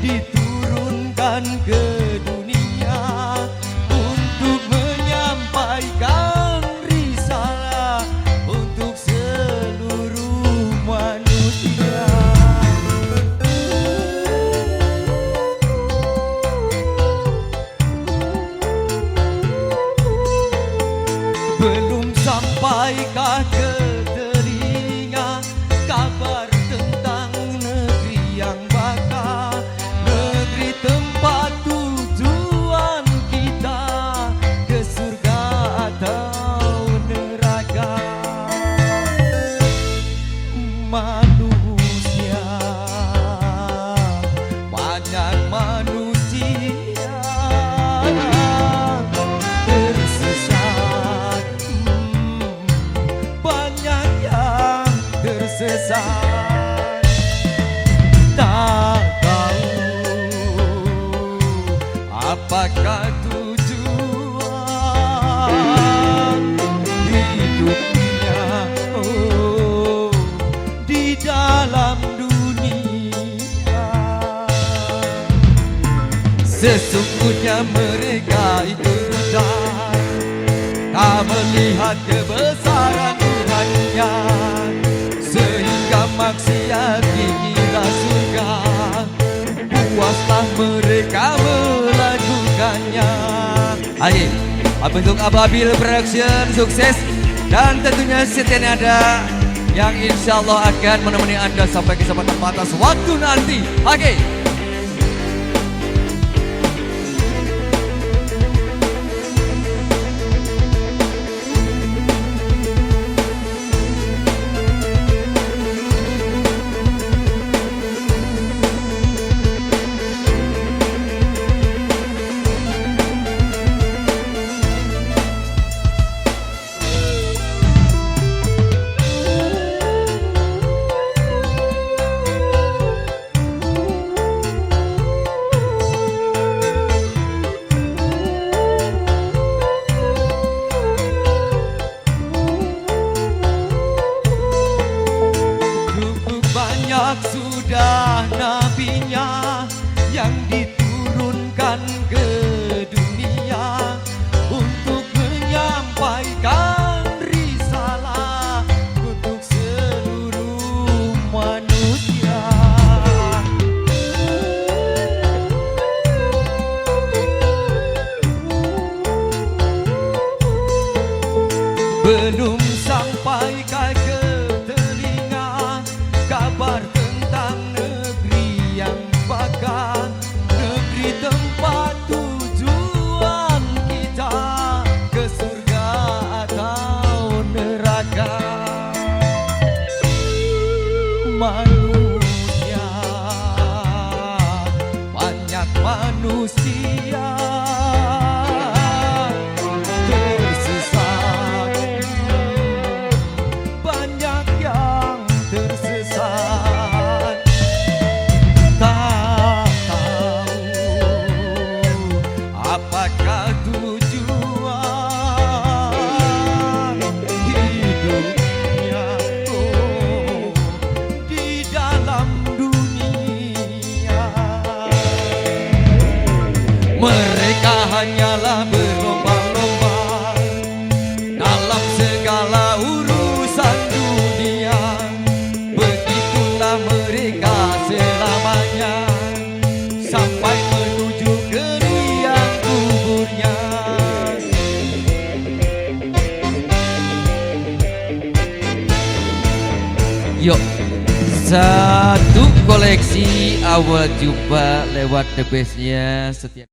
diturunkan ke dunia untuk menyampaikan risalah untuk seluruh manusia. Belum sampaikah ke telinga kabar tentang negeri yang bakal, negeri tempat tujuan kita ke surga atau neraka. Manusia, banyak manusia tersesat, banyak yang tersesat. Tak tahu apakah tujuan hidupnya, oh, di dalam dunia. Sesungguhnya mereka itu buta, tak melihat kebesaran Tuhannya, sehingga maksiat dikira surga. Puaslah mereka melakukannya. Ayo, bentuk Ababil Production sukses, dan tentunya setia ada yang insya Allah akan menemani Anda sampai ke tempat batas waktu nanti. Oke. Sudah nabinya yang diturunkan ke dunia untuk menyampaikan risalah untuk seluruh manusia. Belum sampai ke telinga kabar tentang negeri yang bakal, negeri tempat tujuan kita ke surga atau neraka. Manusia, banyak manusia tersesat, banyak yang tersesat. Tak tahu apakah tujuan hidupnya, oh, di dalam dunia. Mereka hanyalah berlomba-lomba dalam segala urusan dunia. Begitulah mereka selamanya sampai menuju ke liang kuburnya. Yuk, satu koleksi awal jumpa lewat the bestnya setiap